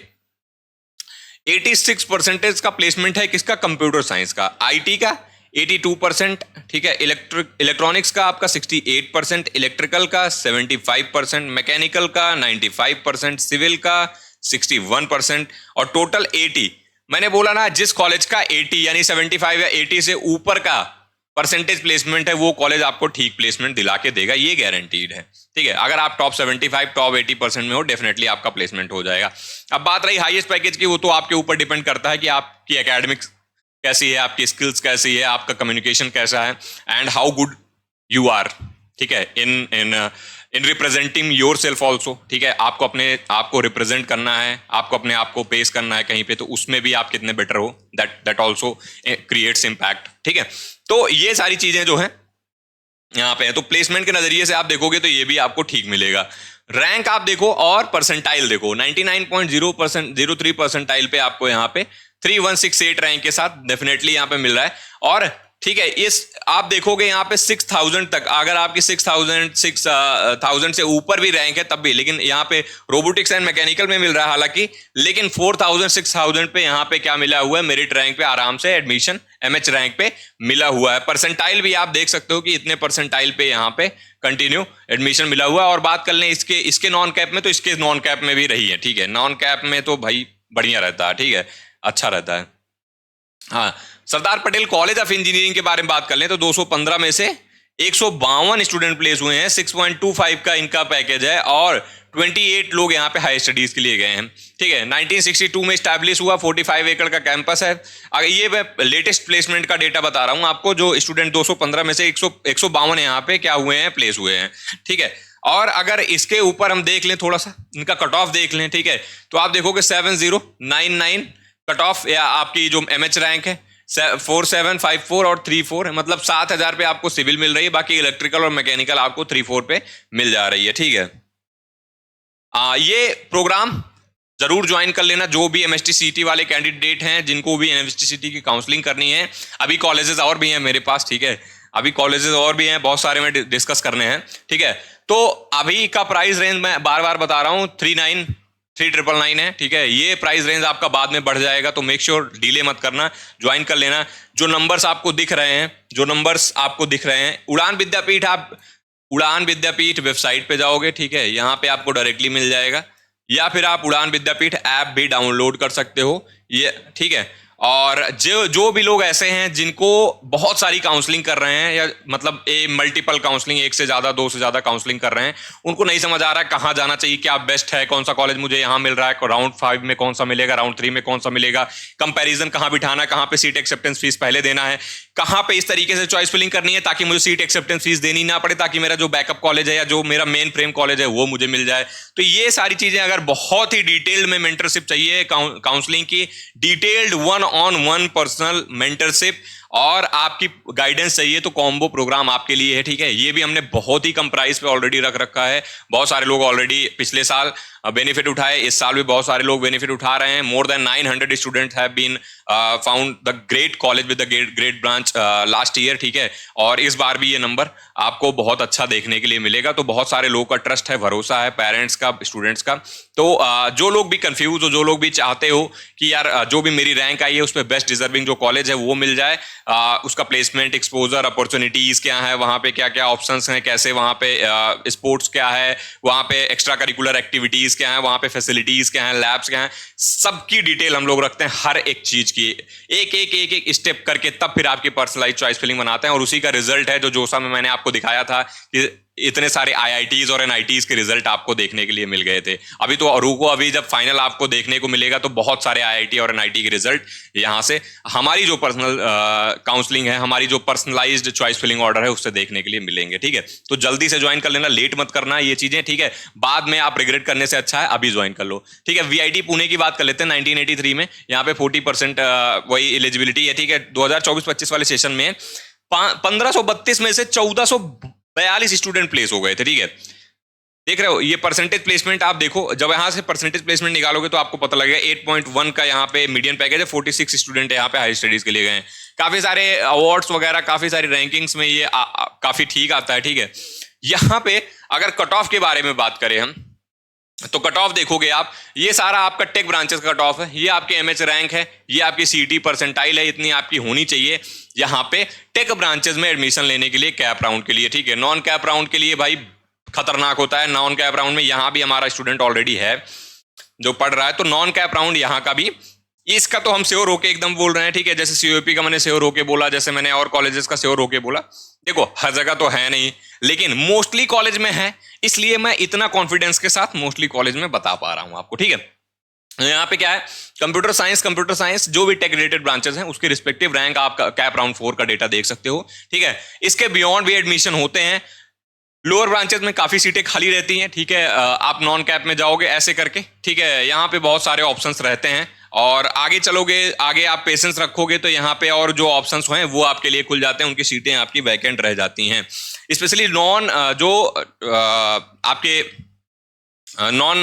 86% का प्लेसमेंट है किसका, कंप्यूटर साइंस का। आईटी का 82%, ठीक है। इलेक्ट्रॉनिक्स का आपका 68%, इलेक्ट्रिकल का 75%, मैकेनिकल का 95%, सिविल का 61% और टोटल 80। मैंने बोला ना, जिस कॉलेज का 80 यानी 75 या 80 से ऊपर का परसेंटेज प्लेसमेंट है वो कॉलेज आपको ठीक प्लेसमेंट दिला के देगा, ये गारंटीड है, ठीक है। अगर आप टॉप 75 टॉप 80% में हो डेफिनेटली आपका प्लेसमेंट हो जाएगा। अब बात रही हाईएस्ट पैकेज की, वो तो आपके ऊपर डिपेंड करता है कि आपकी एकेडमिक्स कैसी है, आपकी स्किल्स कैसी है, आपका कम्युनिकेशन कैसा है and how good you are, ठीक है, in representing yourself also, ठीक है। आपको अपने आप को रिप्रेजेंट करना है, आपको अपने आप को पेश करना है कहीं पे, तो उसमें भी आप कितने बेटर हो, दैट ऑल्सो क्रिएट्स इम्पैक्ट, ठीक है। तो ये सारी चीजें जो है यहाँ पे है। तो प्लेसमेंट के नजरिए से आप देखोगे तो ये भी आपको ठीक मिलेगा। रैंक आप देखो और परसेंटाइल देखो, 99.03 परसेंटाइल पे आपको यहाँ पे 3168 रैंक के साथ डेफिनेटली यहाँ पे मिल रहा है। और ठीक है, इस आप देखोगे यहाँ पे 6000 तक, अगर आपकी 6000 से ऊपर भी रैंक है तब भी, लेकिन यहाँ पे रोबोटिक्स एंड मैकेनिकल में मिल रहा है हालांकि, लेकिन 4000 6000 पे यहाँ पे क्या मिला हुआ है, मेरिट रैंक पे आराम से एडमिशन एमएच रैंक पे मिला हुआ है। परसेंटाइल भी आप देख सकते हो कि इतने परसेंटाइल पे यहाँ पे कंटिन्यू एडमिशन मिला हुआ है। और बात कर लें इसके नॉन कैप में, तो इसके नॉन कैप में भी रही है, ठीक है। नॉन कैप में तो भाई बढ़िया रहता है, ठीक है, अच्छा रहता है। हाँ, Sardar Patel college of engineering के बारे में बात कर लें तो 215 में से 152 स्टूडेंट प्लेस हुए हैं, 6.25 का इनका पैकेज है और 28 लोग यहाँ पे हाई स्टडीज के लिए गए हैं, ठीक है। 1962 में स्टैब्लिश हुआ, 45 एकड़ का कैंपस है। अगर ये मैं लेटेस्ट प्लेसमेंट का डेटा बता रहा हूँ आपको, जो स्टूडेंट 215 में से 152 यहाँ पे क्या हुए हैं, प्लेस हुए हैं, ठीक है। और अगर इसके ऊपर हम देख लें, थोड़ा सा इनका कट ऑफ देख लें, ठीक है, तो आप देखोगे 7099 कट ऑफ या आपकी जो एमएच रैंक है 4754 और 34, मतलब 7000 पे आपको सिविल मिल रही है, बाकी इलेक्ट्रिकल और मैकेनिकल आपको 34 पे मिल जा रही है, ठीक है। ये प्रोग्राम जरूर ज्वाइन कर लेना जो भी एमएसटी वाले कैंडिडेट हैं, जिनको भी एमएसटी की काउंसलिंग करनी है। अभी कॉलेजेस और भी हैं मेरे पास, ठीक है, अभी कॉलेजेस और भी हैं, बहुत सारे में डिस्कस करने हैं, ठीक है। तो अभी का प्राइस रेंज मैं बार बार बता रहा हूँ 39,999 है, ठीक है। ये प्राइस रेंज आपका बाद में बढ़ जाएगा, तो मेक श्योर डिले मत करना, ज्वाइन कर लेना। जो नंबर्स आपको दिख रहे हैं, उड़ान विद्यापीठ वेबसाइट पे जाओगे, ठीक है, यहाँ पे आपको डायरेक्टली मिल जाएगा, या फिर आप उड़ान विद्यापीठ ऐप भी डाउनलोड कर सकते हो, ये ठीक है। और जो भी लोग ऐसे हैं जिनको बहुत सारी काउंसलिंग कर रहे हैं, या मतलब मल्टीपल काउंसलिंग, एक से ज्यादा, दो से ज्यादा काउंसलिंग कर रहे हैं, उनको नहीं समझ आ रहा है कहाँ जाना चाहिए, क्या बेस्ट है, कौन सा कॉलेज मुझे यहाँ मिल रहा है, राउंड 5 में कौन सा मिलेगा, राउंड 3 में कौन सा मिलेगा, कंपैरिजन कहाँ बिठाना है, कहाँ पे सीट एक्सेप्टेंस फीस पहले देना है, कहाँ पे इस तरीके से चॉइस फिलिंग करनी है ताकि मुझे सीट एक्सेप्टेंस फीस देनी ना पड़े, ताकि मेरा जो बैकअप कॉलेज है या जो मेरा मेन फ्रेम कॉलेज है वो मुझे मिल जाए। तो ये सारी चीजें अगर बहुत ही डिटेल्ड में मेंटरशिप चाहिए, काउंसलिंग की डिटेल्ड 1-on-1 पर्सनल मेंटरशिप और आपकी गाइडेंस चाहिए, तो कॉम्बो प्रोग्राम आपके लिए है। ठीक है, ये भी हमने बहुत ही कम प्राइस पे ऑलरेडी रख रखा है। बहुत सारे लोग ऑलरेडी पिछले साल बेनिफिट उठाए, इस साल भी बहुत सारे लोग बेनिफिट उठा रहे हैं। More than 900 students have been found the great college with the great branch last year. ठीक है, और इस बार भी ये नंबर आपको बहुत अच्छा देखने के लिए मिलेगा। तो बहुत सारे लोगों का ट्रस्ट है, भरोसा है, पेरेंट्स का, स्टूडेंट्स का। तो जो लोग भी कंफ्यूज हो, जो लोग भी चाहते हो कि यार जो भी मेरी रैंक आई है उस पर बेस्ट डिजर्विंग जो कॉलेज है वो मिल जाए, उसका प्लेसमेंट, एक्सपोजर, अपॉर्चुनिटीज क्या है, वहाँ पे क्या क्या ऑप्शंस हैं, कैसे वहाँ पे स्पोर्ट्स क्या है, वहाँ पे एक्स्ट्रा करिकुलर एक्टिविटीज क्या है, वहाँ पे फैसिलिटीज क्या है, लैब्स क्या है, सबकी डिटेल हम लोग रखते हैं, हर एक चीज की एक स्टेप करके, तब फिर आपकी पर्सनलाइज चॉइस फिलिंग बनाते हैं। और उसी का रिजल्ट है जो जोसा में मैंने आपको दिखाया था कि इतने सारे आईआईटीज और एनआईटीज के रिजल्ट आपको देखने के लिए मिल गए थे। अभी तो रुको, अभी जब फाइनल आपको देखने को मिलेगा तो बहुत सारे आईआईटी और एनआईटी के रिजल्ट यहाँ से हमारी जो पर्सनल काउंसलिंग है, हमारी जो पर्सनलाइज्ड चॉइस फिलिंग ऑर्डर है उससे देखने के लिए मिलेंगे। ठीक है, तो जल्दी से ज्वाइन कर लेना, लेट मत करना ये चीजें। ठीक है, बाद में आप रिग्रेट करने से अच्छा है अभी ज्वाइन कर लो। ठीक है, वीआईटी पुणे की बात कर लेते हैं। 1983 में यहाँ पे 40% वही एलिजिबिलिटी है। ठीक है, 2024-25 वाले सेशन में 1532 में से 1442 स्टूडेंट प्लेस हो गए थे। ठीक है, देख रहे हो ये परसेंटेज प्लेसमेंट, आप देखो जब यहां से परसेंटेज प्लेसमेंट निकालोगे तो आपको पता लगेगा 8.1 का यहाँ पे मीडियन पैकेज है। 46 स्टूडेंट यहाँ पे हाई स्टडीज के लिए गए हैं। काफी सारे अवार्ड्स वगैरह, काफी सारी रैंकिंग्स में ये काफी ठीक आता है। ठीक है, यहाँ पे अगर कट ऑफ के बारे में बात करें हम, तो कट ऑफ देखोगे आप, ये सारा आपका टेक ब्रांचेस का कट ऑफ है, ये आपके एमएच रैंक है, ये आपकी सीटी परसेंटाइल है, इतनी आपकी होनी चाहिए यहाँ पे टेक ब्रांचेस में एडमिशन लेने के लिए, कैप राउंड के लिए। ठीक है, नॉन कैप राउंड के लिए भाई खतरनाक होता है। नॉन कैप राउंड में यहाँ भी हमारा स्टूडेंट ऑलरेडी है जो पढ़ रहा है, तो नॉन कैप राउंड यहाँ का भी, इसका तो हम श्योर होके एकदम बोल रहे हैं। ठीक है, जैसे सीओपी का मैंने श्योर होके बोला, जैसे मैंने और कॉलेजेस का श्योर होके बोला। देखो हर जगह तो है नहीं, लेकिन मोस्टली कॉलेज में है, इसलिए मैं इतना कॉन्फिडेंस के साथ मोस्टली कॉलेज में बता पा रहा हूं आपको। ठीक है, यहाँ पे क्या है, कंप्यूटर साइंस जो भी टेक रिलेटेड ब्रांचेस हैं उसके रिस्पेक्टिव रैंक आप कैप राउंड 4 का डेटा देख सकते हो। ठीक है, इसके बियॉन्ड भी एडमिशन होते हैं। लोअर ब्रांचेस में काफी सीटें खाली रहती हैं। ठीक है, आप नॉन कैप में जाओगे ऐसे करके। ठीक है, यहाँ पे बहुत सारे ऑप्शंस रहते हैं, और आगे चलोगे, आगे आप पेशेंस रखोगे तो यहाँ पे और जो ऑप्शंस हैं वो आपके लिए खुल जाते हैं, उनकी सीटें आपकी वैकेंट रह जाती हैं। स्पेशली नॉन जो आपके नॉन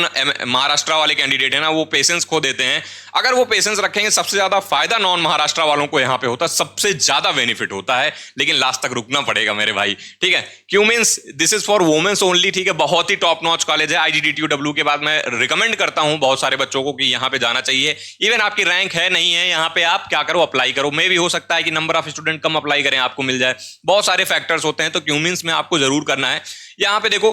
महाराष्ट्र वाले कैंडिडेट है ना, वो पेशेंस खो देते हैं। अगर वो पेशेंस रखेंगे, सबसे ज्यादा फायदा नॉन महाराष्ट्र वालों को यहाँ पे होता है, सबसे ज्यादा बेनिफिट होता है, लेकिन लास्ट तक रुकना पड़ेगा मेरे भाई। ठीक है, क्यों means this is for women's only. ठीक है, बहुत ही टॉप नॉच कॉलेज है। IGDTU के बाद मैं रिकमेंड करता हूं बहुत सारे बच्चों को कि यहाँ पे जाना चाहिए। इवन आपकी रैंक है नहीं है, यहाँ पे आप क्या करो, अप्लाई करो। मे भी हो सकता है कि number of student come apply करें, आपको मिल जाए, बहुत सारे फैक्टर्स होते हैं। तो क्यों मींस में आपको जरूर करना है। यहाँ पे देखो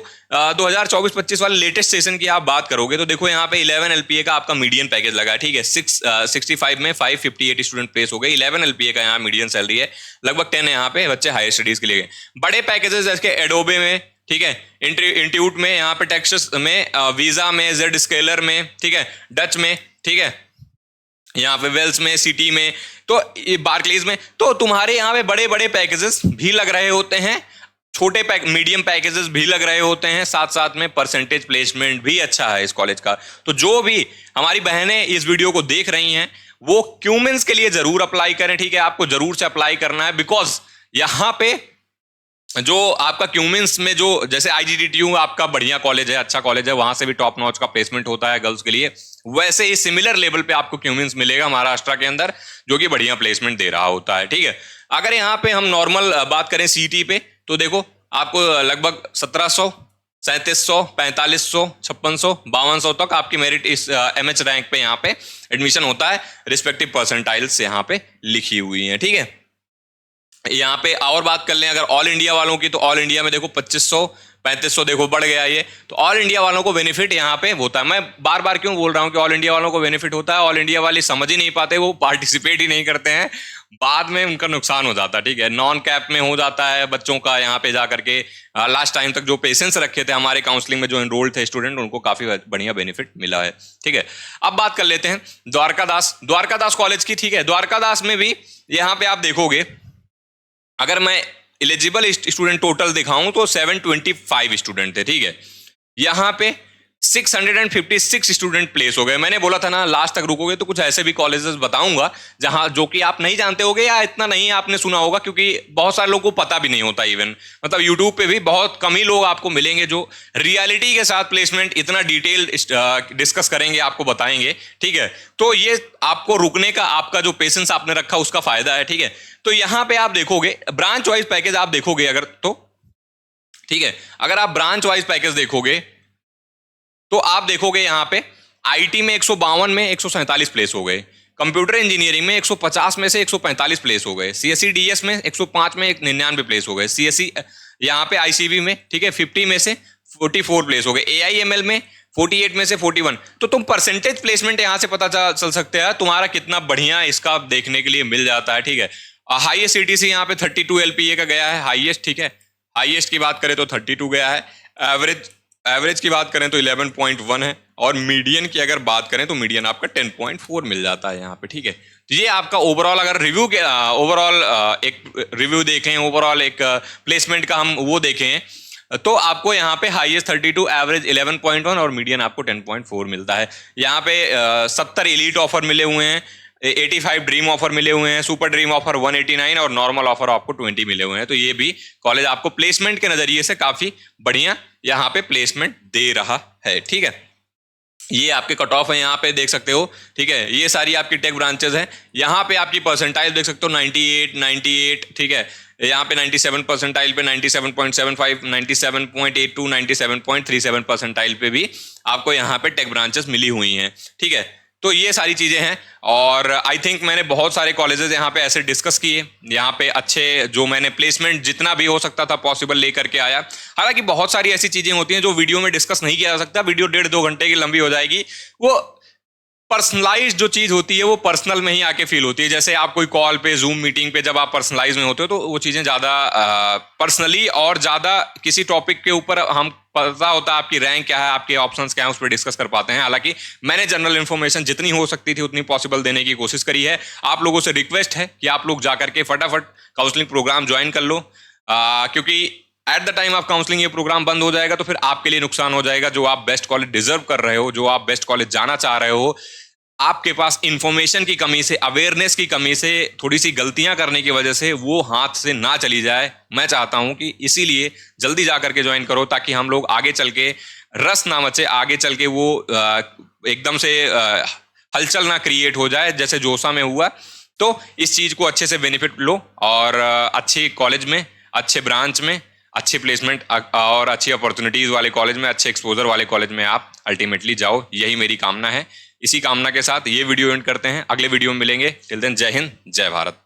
2024-25 वाले लेटेस्ट सेशन की आप बात करोगे तो देखो यहाँ पे 11 LPA का आपका मीडियन पैकेज लगा है। ठीक है, 65 में 558 स्टूडेंट प्लेस हो गए। 11 LPA का यहाँ मीडियन सैलरी है, लगभग 10 यहाँ पे बच्चे हायर स्टडीज के लिए गए। बड़े पैकेजेस जैसे एडोबे में, ठीक है, इंस्टीट्यूट में, यहाँ पे टेक्सास में, वीजा में, जेड स्केलर में, ठीक है, डच में, ठीक है, यहाँ पे वेल्स में, सिटी में, तो बार्कलीज में, तो तुम्हारे यहाँ पे बड़े बड़े पैकेजेस भी लग रहे होते हैं, छोटे मीडियम पैकेजेस भी लग रहे होते हैं, साथ साथ में परसेंटेज प्लेसमेंट भी अच्छा है इस कॉलेज का। तो जो भी हमारी बहनें इस वीडियो को देख रही हैं वो क्यूमेंस के लिए जरूर अप्लाई करें। ठीक है, आपको जरूर से अप्लाई करना है, बिकॉज यहाँ पे जो आपका क्यूमेंस में जो जैसे IGDTU आपका बढ़िया कॉलेज है, अच्छा कॉलेज है, वहां से भी टॉप नॉच का प्लेसमेंट होता है गर्ल्स के लिए, वैसे ही सिमिलर लेवल पे आपको क्यूमेंस मिलेगा महाराष्ट्र के अंदर, जो कि बढ़िया प्लेसमेंट दे रहा होता है। ठीक है, अगर यहाँ पे हम नॉर्मल बात करें सीटी पे, तो देखो आपको लगभग 1700, 3700, 4500, 5600, 5200 तक आपकी मेरिट इस MH रैंक पे यहाँ पे एडमिशन होता है। रिस्पेक्टिव परसेंटाइल्स यहाँ पे लिखी हुई हैं। ठीक है, यहाँ पे और बात कर लें अगर ऑल इंडिया वालों की, तो ऑल इंडिया में देखो 2500, 3500 देखो बढ़ गया ये। तो ऑल इंडिया वालों को बेनिफिट यहाँ पे होता है। मैं बार बार क्यों बोल रहा हूँ कि ऑल इंडिया वालों को बेनिफिट होता है? ऑल इंडिया वाले समझ ही नहीं पाते, वो पार्टिसिपेट ही नहीं करते हैं, बाद में उनका नुकसान हो जाता है। ठीक है, नॉन कैप में हो जाता है बच्चों का यहाँ पे जा करके। लास्ट टाइम तक जो पेशेंस रखे थे हमारे काउंसलिंग में, जो एनरोल्ड थे स्टूडेंट, उनको काफी बढ़िया बेनिफिट मिला है। ठीक है, अब बात कर लेते हैं द्वारकादास कॉलेज की। ठीक है, द्वारकादास में भी यहाँ पे आप देखोगे, अगर मैं एलिजिबल स्टूडेंट टोटल दिखाऊं तो 725 स्टूडेंट थे। ठीक है, यहां पे 656 स्टूडेंट प्लेस हो गए। मैंने बोला था ना लास्ट तक रुकोगे तो कुछ ऐसे भी कॉलेजेस बताऊंगा जहां, जो कि आप नहीं जानते होगे या इतना नहीं आपने सुना होगा, क्योंकि बहुत सारे लोगों को पता भी नहीं होता। इवन मतलब यूट्यूब पे भी बहुत कम ही लोग आपको मिलेंगे जो रियलिटी के साथ प्लेसमेंट इतना डिटेल डिस्कस करेंगे, आपको बताएंगे। ठीक है, तो ये आपको रुकने का, आपका जो पेशेंस आपने रखा उसका फायदा है। ठीक है, तो यहां पे आप देखोगे ब्रांच वाइज पैकेज आप देखोगे अगर तो, ठीक है, अगर आप ब्रांच वाइज पैकेज देखोगे तो आप देखोगे यहां पे आईटी में 152 में 147 प्लेस हो गए, कंप्यूटर इंजीनियरिंग में 150 में से 145 प्लेस हो गए, सीएससी डीएस में 105 में 99 प्लेस हो गए, सीएससी यहां पे आईसीबी में, ठीक है, 50 में से 44 प्लेस हो गए, एआईएमएल में 48 में से 41। तो तुम परसेंटेज प्लेसमेंट यहां से पता चल सकते हैं तुम्हारा कितना बढ़िया, इसका देखने के लिए मिल जाता है। ठीक है, हाईएस्ट सीटीसी यहाँ पे 32 एलपीए का गया है हाईएस्ट। ठीक है, हाईएस्ट की बात करें तो 32 गया है, एवरेज की बात करें तो 11.1 है, और मीडियन की अगर बात करें तो मीडियन आपका 10.4 मिल जाता है यहाँ पे। ठीक है, तो ये आपका ओवरऑल, अगर रिव्यू के ओवरऑल एक रिव्यू देखें, ओवरऑल एक प्लेसमेंट का हम वो देखें, तो आपको यहाँ पे हाईएस्ट 32, एवरेज 11.1 और मीडियन आपको 10.4 मिलता है। यहाँ पे 70 एलीट ऑफर मिले हुए हैं, 85 ड्रीम ऑफर मिले हुए हैं, सुपर ड्रीम ऑफर 189 और नॉर्मल ऑफर आपको 20 मिले हुए हैं। तो ये भी कॉलेज आपको प्लेसमेंट के नजरिए से काफी बढ़िया यहाँ पे प्लेसमेंट दे रहा है। ठीक है, ये आपके कट ऑफ है, यहाँ पे देख सकते हो। ठीक है, ये सारी आपकी टेक ब्रांचेस हैं। यहाँ पे आपकी परसेंटाइल देख सकते हो 98। ठीक है, यहाँ पे 97 परसेंटाइल पे 97.75, 97.82, 97.37 परसेंटाइल पे भी आपको यहाँ पे टेक ब्रांचेस मिली हुई हैं। ठीक है, तो ये सारी चीजें हैं, और आई थिंक मैंने बहुत सारे कॉलेजेस यहाँ पे ऐसे डिस्कस किए, यहाँ पे अच्छे जो मैंने प्लेसमेंट जितना भी हो सकता था पॉसिबल लेकर के आया। हालांकि बहुत सारी ऐसी चीजें होती हैं जो वीडियो में डिस्कस नहीं किया जा सकता, वीडियो 1.5-2 घंटे की लंबी हो जाएगी। वो पर्सनलाइज जो चीज होती है वो पर्सनल में ही आके फील होती है। जैसे आप कोई कॉल पे, जूम मीटिंग पे जब आप पर्सनलाइज में होते हो तो वो चीजें ज्यादा पर्सनली और ज्यादा किसी टॉपिक के ऊपर हम पता होता है आपकी रैंक क्या है, आपके ऑप्शंस क्या है, उस पर डिस्कस कर पाते हैं। हालांकि मैंने जनरल इन्फॉर्मेशन जितनी हो सकती थी उतनी पॉसिबल देने की कोशिश करी है। आप लोगों से रिक्वेस्ट है कि आप लोग जाकर के फटाफट काउंसलिंग प्रोग्राम ज्वाइन कर लो, क्योंकि at the time of counselling ये प्रोग्राम बंद हो जाएगा तो फिर आपके लिए नुकसान हो जाएगा। जो आप बेस्ट कॉलेज डिजर्व कर रहे हो, जो आप बेस्ट कॉलेज जाना चाह रहे हो, आपके पास इंफॉर्मेशन की कमी से, अवेयरनेस की कमी से, थोड़ी सी गलतियां करने की वजह से वो हाथ से ना चली जाए। मैं चाहता हूं कि इसीलिए जल्दी जाकर के ज्वाइन करो, ताकि हम लोग आगे चल के रस ना मचे, आगे चल के वो एकदम से हलचल ना क्रिएट हो जाए जैसे जोसा में हुआ। तो इस चीज को अच्छे से बेनिफिट लो, और अच्छे कॉलेज में, अच्छे ब्रांच में, अच्छी प्लेसमेंट और अच्छी अपॉर्चुनिटीज वाले कॉलेज में, अच्छे एक्सपोजर वाले कॉलेज में आप अल्टीमेटली जाओ, यही मेरी कामना है। इसी कामना के साथ ये वीडियो एंड करते हैं, अगले वीडियो में मिलेंगे। टिल देन जय हिंद, जय भारत।